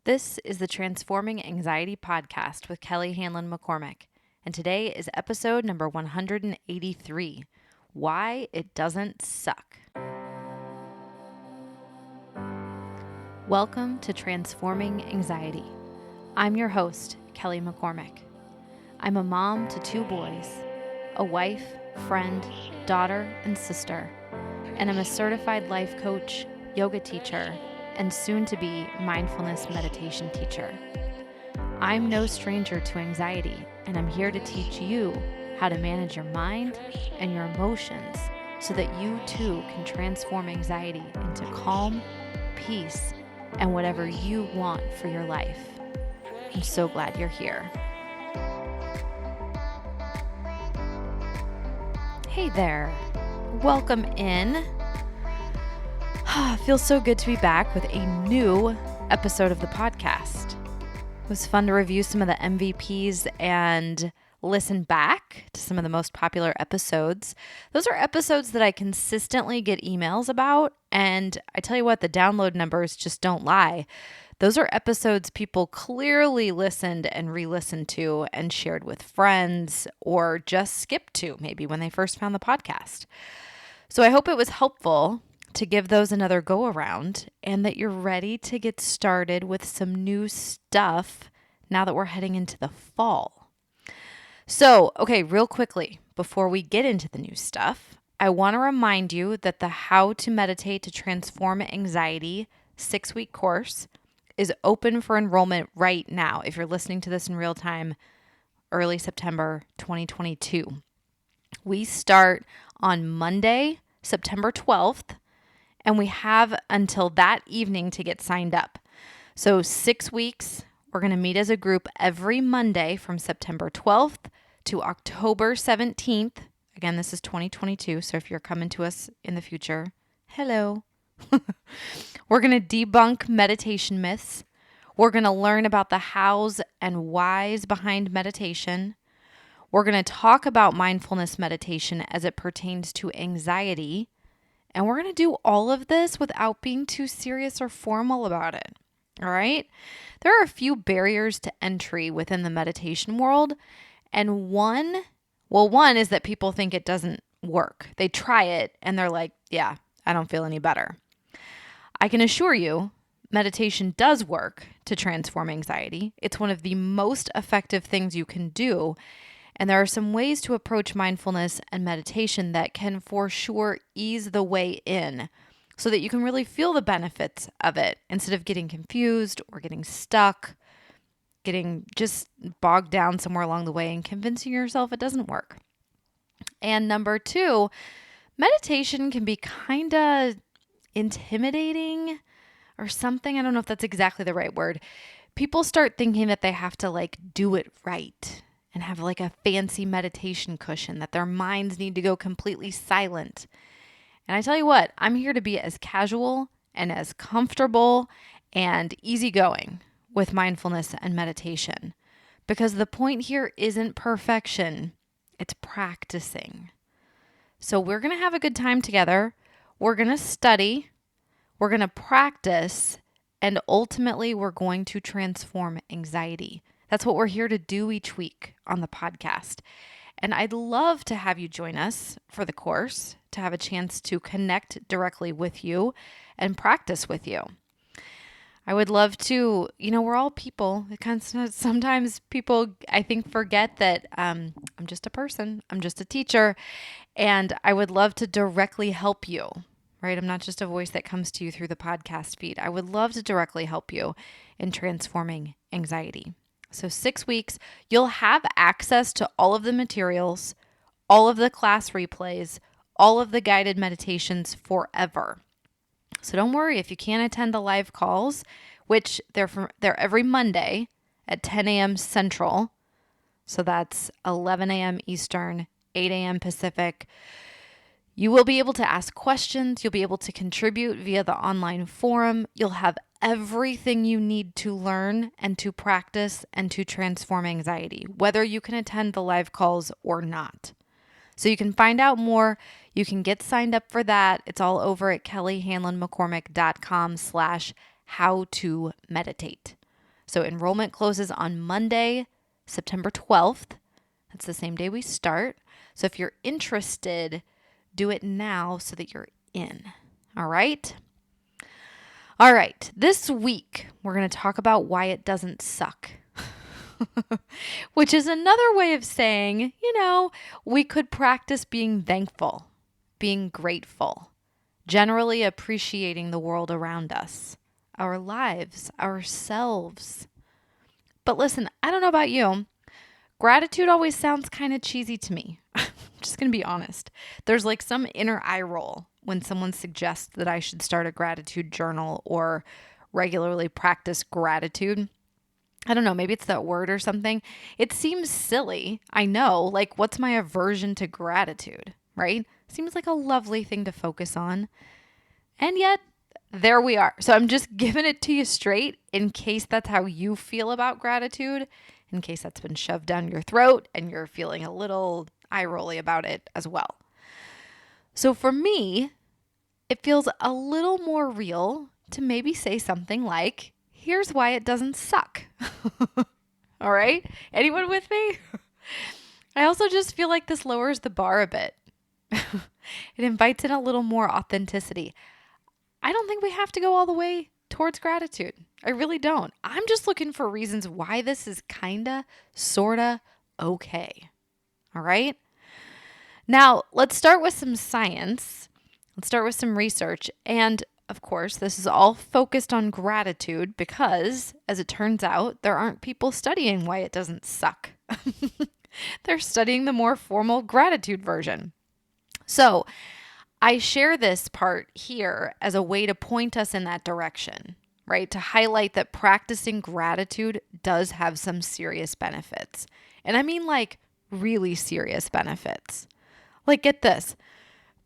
This is the Transforming Anxiety podcast with Kelly Hanlon McCormick, and today is episode number 183, Why It Doesn't Suck. Welcome to Transforming Anxiety. I'm your host, Kelly McCormick. I'm a mom to 2 boys, a wife, friend, daughter, and sister, and I'm a certified life coach, yoga teacher, and soon-to-be mindfulness meditation teacher. I'm no stranger to anxiety, and I'm here to teach you how to manage your mind and your emotions so that you too can transform anxiety into calm, peace, and whatever you want for your life. I'm so glad you're here. Hey there. Welcome in. Feels so good to be back with a new episode of the podcast. It was fun to review some of the MVPs and listen back to some of the most popular episodes. Those are episodes that I consistently get emails about, and I tell you what, the download numbers just don't lie. Those are episodes people clearly listened and re-listened to and shared with friends or just skipped to maybe when they first found the podcast. So I hope it was helpful to give those another go around and that you're ready to get started with some new stuff now that we're heading into the fall. So, okay, real quickly, before we get into the new stuff, I want to remind you that the How to Meditate to Transform Anxiety 6-week course is open for enrollment right now. If you're listening to this in real time, early September 2022. We start on Monday, September 12th, and we have until that evening to get signed up. So 6 weeks, we're going to meet as a group every Monday from September 12th to October 17th. Again, this is 2022, so if you're coming to us in the future, hello. We're going to debunk meditation myths. We're going to learn about the hows and whys behind meditation. We're going to talk about mindfulness meditation as it pertains to anxiety. And we're going to do all of this without being too serious or formal about it. All right? There are a few barriers to entry within the meditation world. And one is that people think it doesn't work. They try it and they're like, yeah, I don't feel any better. I can assure you, meditation does work to transform anxiety. It's one of the most effective things you can do. And there are some ways to approach mindfulness and meditation that can for sure ease the way in so that you can really feel the benefits of it instead of getting confused or getting stuck, getting just bogged down somewhere along the way and convincing yourself it doesn't work. And number 2, meditation can be kind of intimidating or something. I don't know if that's exactly the right word. People start thinking that they have to do it right and have a fancy meditation cushion, that their minds need to go completely silent. And I tell you what, I'm here to be as casual and as comfortable and easygoing with mindfulness and meditation. Because the point here isn't perfection, it's practicing. So we're going to have a good time together. We're going to study, we're going to practice, and ultimately we're going to transform anxiety. That's what we're here to do each week on the podcast. And I'd love to have you join us for the course, to have a chance to connect directly with you and practice with you. I would love to, we're all people. Sometimes people, I think, forget that I'm just a person. I'm just a teacher. And I would love to directly help you, right? I'm not just a voice that comes to you through the podcast feed. I would love to directly help you in transforming anxiety. So 6 weeks, you'll have access to all of the materials, all of the class replays, all of the guided meditations forever. So don't worry if you can't attend the live calls, which they're every Monday at 10 a.m. Central. So that's 11 a.m. Eastern, 8 a.m. Pacific. You will be able to ask questions. You'll be able to contribute via the online forum. You'll have everything you need to learn and to practice and to transform anxiety, whether you can attend the live calls or not. So you can find out more. You can get signed up for that. It's all over at kellyhanlonmccormick.com/how-to-meditate. So enrollment closes on Monday, September 12th. That's the same day we start. So if you're interested, do it now so that you're in. All right? All right. This week, we're going to talk about why it doesn't suck. Which is another way of saying, we could practice being thankful, being grateful, generally appreciating the world around us, our lives, ourselves. But listen, I don't know about you. Gratitude always sounds kind of cheesy to me. I'm just going to be honest. There's like some inner eye roll when someone suggests that I should start a gratitude journal or regularly practice gratitude. I don't know, maybe it's that word or something. It seems silly. I know, like what's my aversion to gratitude, right? Seems like a lovely thing to focus on. And yet, there we are. So I'm just giving it to you straight in case that's how you feel about gratitude, in case that's been shoved down your throat and you're feeling a little eye-rolly about it as well. So for me, it feels a little more real to maybe say something like, here's why it doesn't suck. All right? Anyone with me? I also just feel like this lowers the bar a bit. It invites in a little more authenticity. I don't think we have to go all the way towards gratitude. I really don't. I'm just looking for reasons why this is kinda, sorta okay. All right? Now, let's start with some science. Let's start with some research. And of course, this is all focused on gratitude because, as it turns out, there aren't people studying why it doesn't suck. They're studying the more formal gratitude version. So, I share this part here as a way to point us in that direction, right? To highlight that practicing gratitude does have some serious benefits. And I mean like really serious benefits. Like, get this.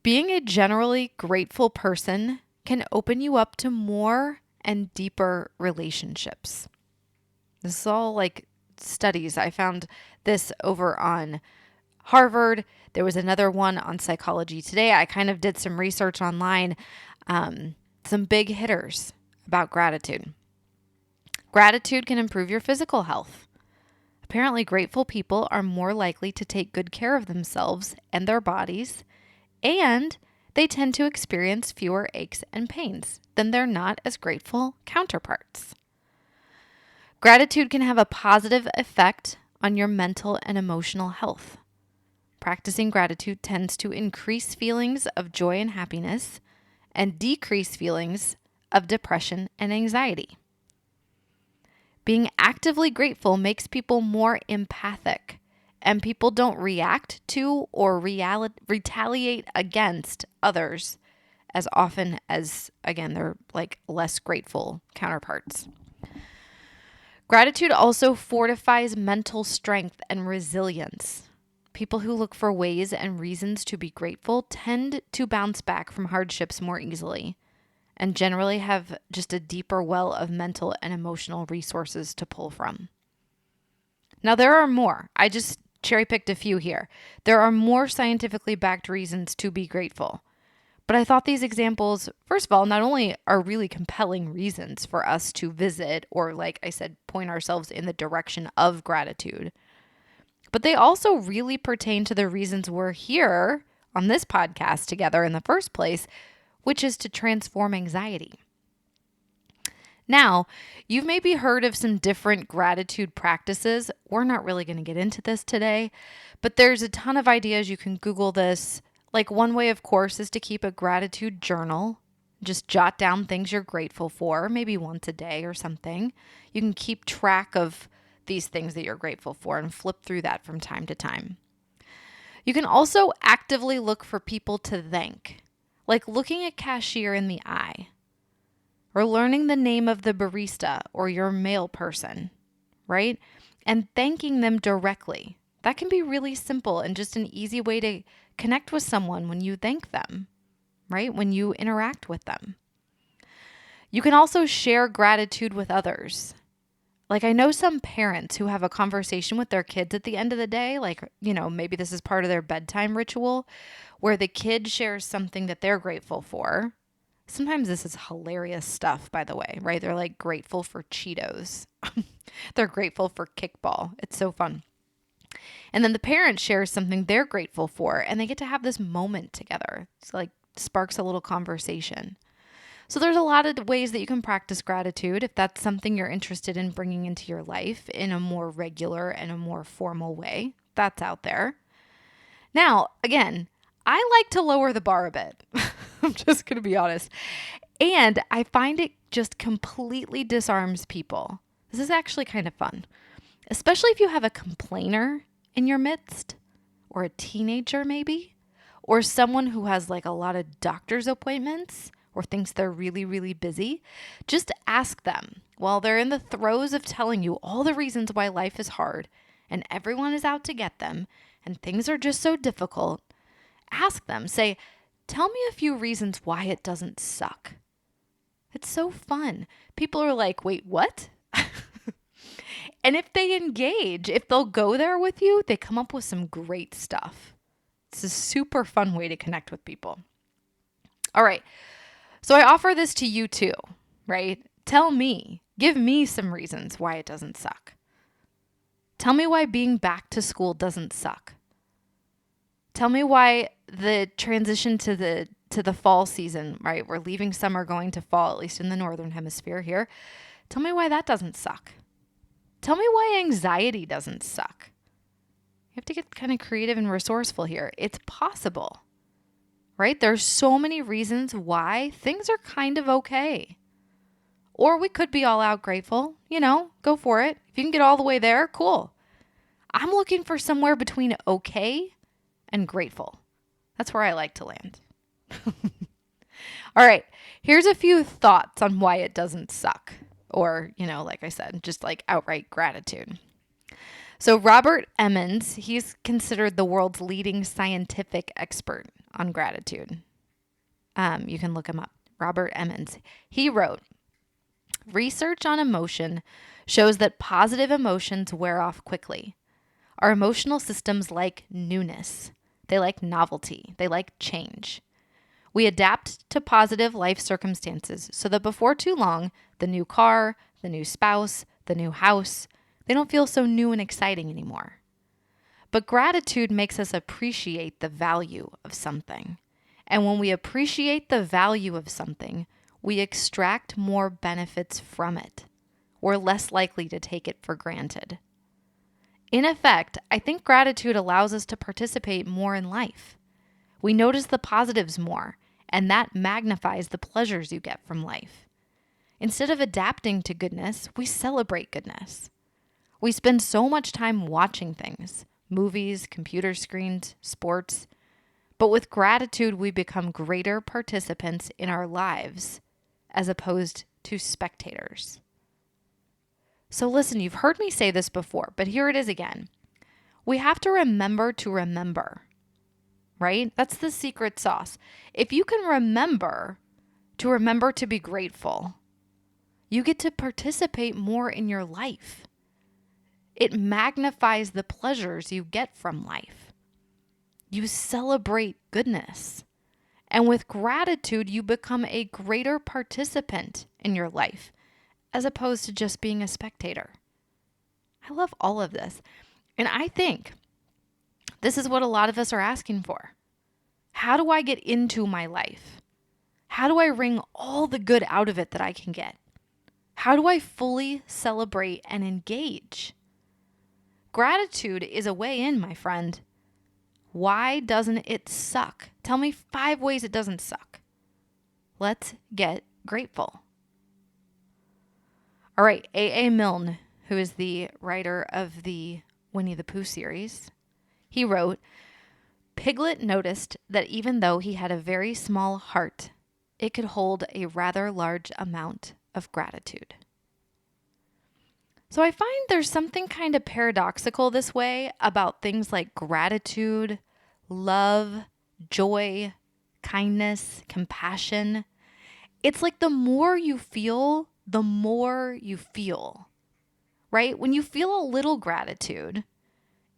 Being a generally grateful person can open you up to more and deeper relationships. This is all like studies. I found this over on Harvard. There was another one on Psychology Today. I kind of did some research online, some big hitters about gratitude. Gratitude can improve your physical health. Apparently, grateful people are more likely to take good care of themselves and their bodies, and they tend to experience fewer aches and pains than their not as grateful counterparts. Gratitude can have a positive effect on your mental and emotional health. Practicing gratitude tends to increase feelings of joy and happiness and decrease feelings of depression and anxiety. Being actively grateful makes people more empathic, and people don't react to or retaliate against others as often as, again, they're like less grateful counterparts. Gratitude also fortifies mental strength and resilience. People who look for ways and reasons to be grateful tend to bounce back from hardships more easily and generally have just a deeper well of mental and emotional resources to pull from. Now, there are more. I just cherry-picked a few here. There are more scientifically backed reasons to be grateful. But I thought these examples, first of all, not only are really compelling reasons for us to visit or, like I said, point ourselves in the direction of gratitude, but they also really pertain to the reasons we're here on this podcast together in the first place, which is to transform anxiety. Now, you've maybe heard of some different gratitude practices. We're not really going to get into this today, but there's a ton of ideas. You can Google this. Like, one way, of course, is to keep a gratitude journal. Just jot down things you're grateful for, maybe once a day or something. You can keep track of these things that you're grateful for and flip through that from time to time. You can also actively look for people to thank, like looking a cashier in the eye or learning the name of the barista or your mail person, right? And thanking them directly. That can be really simple and just an easy way to connect with someone when you thank them, right? When you interact with them. You can also share gratitude with others. Like, I know some parents who have a conversation with their kids at the end of the day, like, maybe this is part of their bedtime ritual, where the kid shares something that they're grateful for, Sometimes this is hilarious stuff, by the way, right? They're like grateful for Cheetos. They're grateful for kickball. It's so fun. And then the parent shares something they're grateful for, and they get to have this moment together. It's like sparks a little conversation. So there's a lot of ways that you can practice gratitude if that's something you're interested in bringing into your life in a more regular and a more formal way. That's out there. Now, again, I like to lower the bar a bit. I'm just going to be honest. And I find it just completely disarms people. This is actually kind of fun, especially if you have a complainer in your midst, or a teenager maybe, or someone who has like a lot of doctor's appointments or thinks they're really, really busy. Just ask them while they're in the throes of telling you all the reasons why life is hard and everyone is out to get them and things are just so difficult. Ask them, say, tell me a few reasons why it doesn't suck. It's so fun. People are like, wait, what? And if they engage, if they'll go there with you, they come up with some great stuff. It's a super fun way to connect with people. All right. So I offer this to you too, right? Tell me, give me some reasons why it doesn't suck. Tell me why being back to school doesn't suck. Tell me why the transition to the fall season, right? We're leaving summer, going to fall, at least in the northern hemisphere here. Tell me why that doesn't suck. Tell me why anxiety doesn't suck. You have to get kind of creative and resourceful here. It's possible, right? There's so many reasons why things are kind of okay. Or we could be all out grateful, go for it. If you can get all the way there, cool. I'm looking for somewhere between okay and grateful. That's where I like to land. All right, here's a few thoughts on why it doesn't suck. Or, like I said, just like outright gratitude. So Robert Emmons, he's considered the world's leading scientific expert on gratitude. You can look him up. Robert Emmons. He wrote, research on emotion shows that positive emotions wear off quickly. Our emotional systems like newness. They like novelty. They like change. We adapt to positive life circumstances so that before too long, the new car, the new spouse, the new house, they don't feel so new and exciting anymore. But gratitude makes us appreciate the value of something. And when we appreciate the value of something, we extract more benefits from it. We're less likely to take it for granted. In effect, I think gratitude allows us to participate more in life. We notice the positives more, and that magnifies the pleasures you get from life. Instead of adapting to goodness, we celebrate goodness. We spend so much time watching things, movies, computer screens, sports. But with gratitude, we become greater participants in our lives as opposed to spectators. So listen, you've heard me say this before, but here it is again. We have to remember to remember, right? That's the secret sauce. If you can remember to be grateful, you get to participate more in your life. It magnifies the pleasures you get from life. You celebrate goodness. And with gratitude, you become a greater participant in your life, as opposed to just being a spectator. I love all of this. And I think this is what a lot of us are asking for. How do I get into my life? How do I wring all the good out of it that I can get? How do I fully celebrate and engage? Gratitude is a way in, my friend. Why doesn't it suck? Tell me 5 ways it doesn't suck. Let's get grateful. All right, A.A. Milne, who is the writer of the Winnie the Pooh series, he wrote, Piglet noticed that even though he had a very small heart, it could hold a rather large amount of gratitude. So I find there's something kind of paradoxical this way about things like gratitude, love, joy, kindness, compassion. It's like the more you feel, the more you feel, right? When you feel a little gratitude,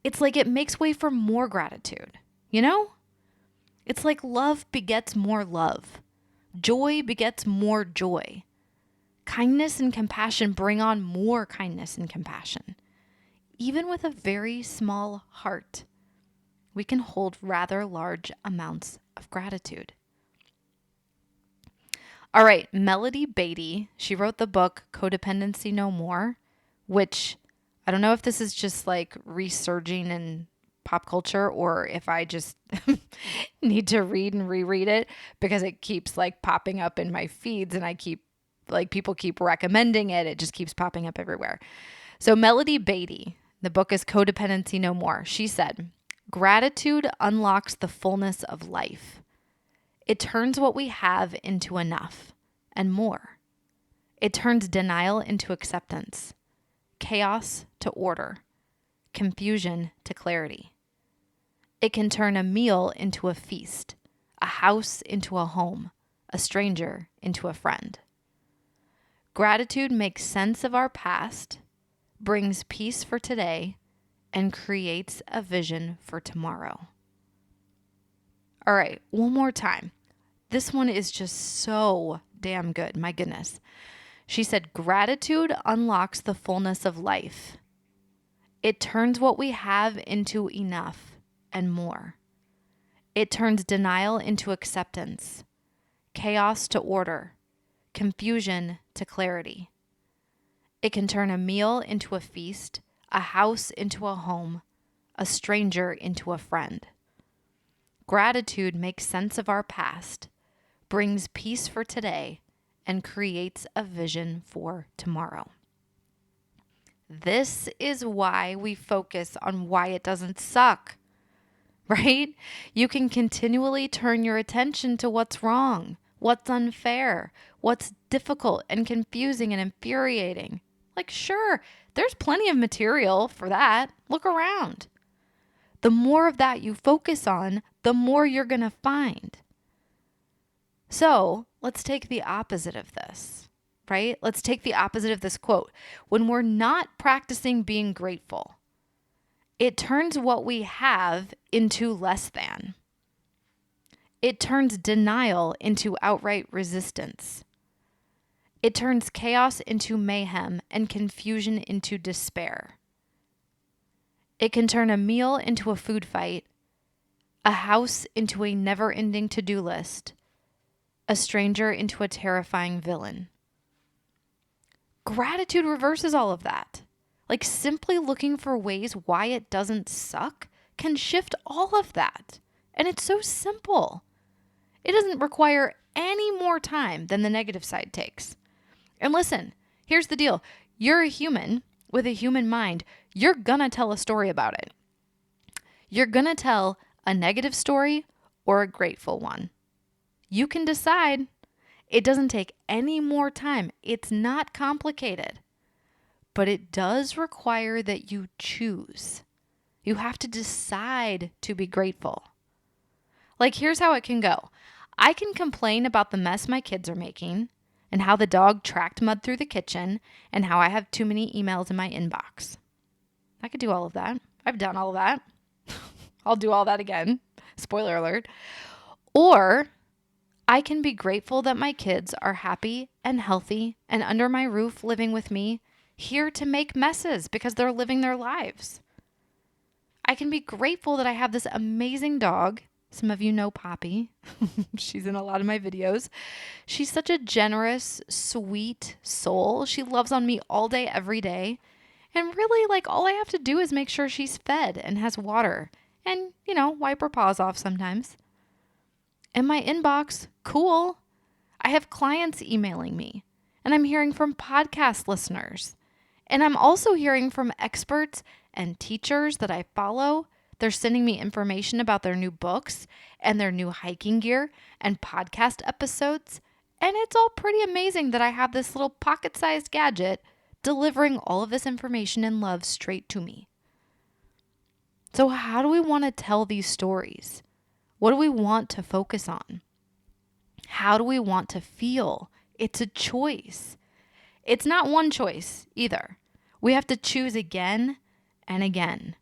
it's like it makes way for more gratitude, It's like love begets more love. Joy begets more joy. Kindness and compassion bring on more kindness and compassion. Even with a very small heart, we can hold rather large amounts of gratitude. All right, Melody Beatty, she wrote the book Codependency No More, which I don't know if this is just like resurging in pop culture or if I just need to read and reread it because it keeps like popping up in my feeds and people keep recommending it. It just keeps popping up everywhere. So Melody Beatty, the book is Codependency No More. She said, "Gratitude unlocks the fullness of life. It turns what we have into enough and more. It turns denial into acceptance, chaos to order, confusion to clarity. It can turn a meal into a feast, a house into a home, a stranger into a friend. Gratitude makes sense of our past, brings peace for today, and creates a vision for tomorrow." All right, one more time. This one is just so damn good. My goodness. She said, "Gratitude unlocks the fullness of life. It turns what we have into enough and more. It turns denial into acceptance, chaos to order, confusion to clarity. It can turn a meal into a feast, a house into a home, a stranger into a friend. Gratitude makes sense of our past, brings peace for today, and creates a vision for tomorrow." This is why we focus on why it doesn't suck, right? You can continually turn your attention to what's wrong, what's unfair, what's difficult and confusing and infuriating. Like, sure, there's plenty of material for that. Look around. The more of that you focus on, the more you're going to find. So let's take the opposite of this, right? Let's take the opposite of this quote. When we're not practicing being grateful, it turns what we have into less than. It turns denial into outright resistance. It turns chaos into mayhem and confusion into despair. It can turn a meal into a food fight, a house into a never-ending to-do list, a stranger into a terrifying villain. Gratitude reverses all of that. Like simply looking for ways why it doesn't suck can shift all of that. And it's so simple. It doesn't require any more time than the negative side takes. And listen, here's the deal. You're a human with a human mind. You're gonna tell a story about it. You're gonna tell a negative story or a grateful one. You can decide. It doesn't take any more time. It's not complicated. But it does require that you choose. You have to decide to be grateful. Like, here's how it can go. I can complain about the mess my kids are making and how the dog tracked mud through the kitchen and how I have too many emails in my inbox. I could do all of that. I've done all of that. I'll do all that again. Spoiler alert. Or I can be grateful that my kids are happy and healthy and under my roof living with me, here to make messes because they're living their lives. I can be grateful that I have this amazing dog. Some of you know Poppy. She's in a lot of my videos. She's such a generous, sweet soul. She loves on me all day, every day. And really, like, all I have to do is make sure she's fed and has water and, wipe her paws off sometimes. And my inbox, cool. I have clients emailing me and I'm hearing from podcast listeners. And I'm also hearing from experts and teachers that I follow. They're sending me information about their new books and their new hiking gear and podcast episodes. And it's all pretty amazing that I have this little pocket-sized gadget delivering all of this information and love straight to me. So how do we want to tell these stories? What do we want to focus on? How do we want to feel? It's a choice. It's not one choice either. We have to choose again and again.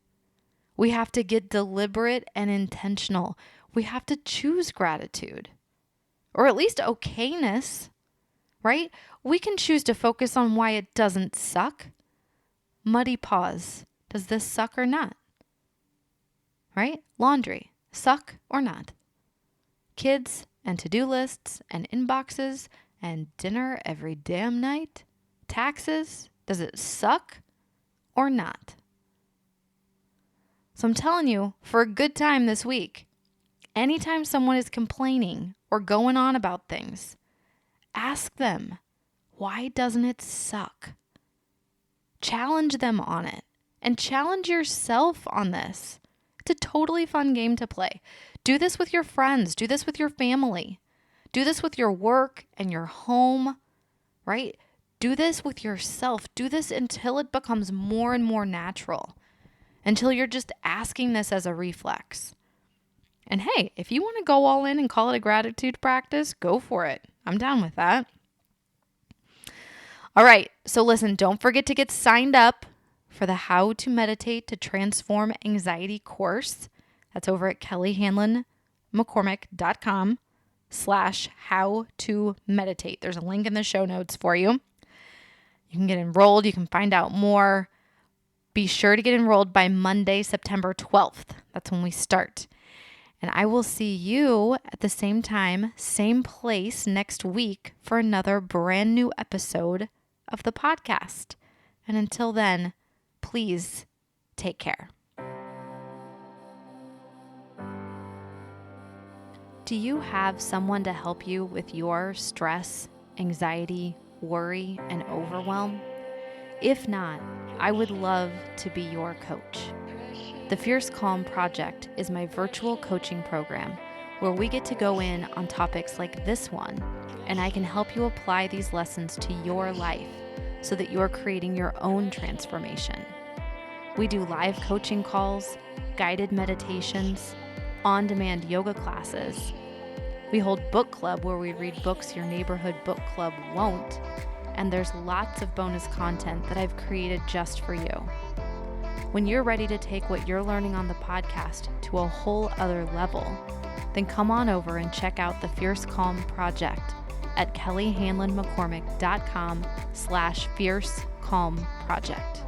We have to get deliberate and intentional. We have to choose gratitude. or at least okayness, right? We can choose to focus on why it doesn't suck. Muddy paws. Does this suck or not? Right? Laundry. Suck or not? Kids and to-do lists and inboxes and dinner every damn night. Taxes. Does it suck or not? So I'm telling you, for a good time this week, anytime someone is complaining or going on about things, ask them, why doesn't it suck? Challenge them on it and challenge yourself on this. It's a totally fun game to play. Do this with your friends. Do this with your family. Do this with your work and your home, right? Do this with yourself. Do this until it becomes more and more natural, until you're just asking this as a reflex. And hey, if you want to go all in and call it a gratitude practice, go for it. I'm down with that. All right, so listen, don't forget to get signed up for the How to Meditate to Transform Anxiety course. That's over at kellyhanlonmccormick.com/how-to-meditate. There's a link in the show notes for you. You can get enrolled. You can find out more. Be sure to get enrolled by Monday, September 12th. That's when we start. And I will see you at the same time, same place next week for another brand new episode of the podcast. And until then, please take care. Do you have someone to help you with your stress, anxiety, worry, and overwhelm? If not, I would love to be your coach. The Fierce Calm Project is my virtual coaching program where we get to go in on topics like this one, and I can help you apply these lessons to your life so that you're creating your own transformation. We do live coaching calls, guided meditations, on-demand yoga classes. We hold book club where we read books your neighborhood book club won't, and there's lots of bonus content that I've created just for you. When you're ready to take what you're learning on the podcast to a whole other level, then come on over and check out the Fierce Calm Project at kellyhanlonmccormick.com/Fierce Calm Project.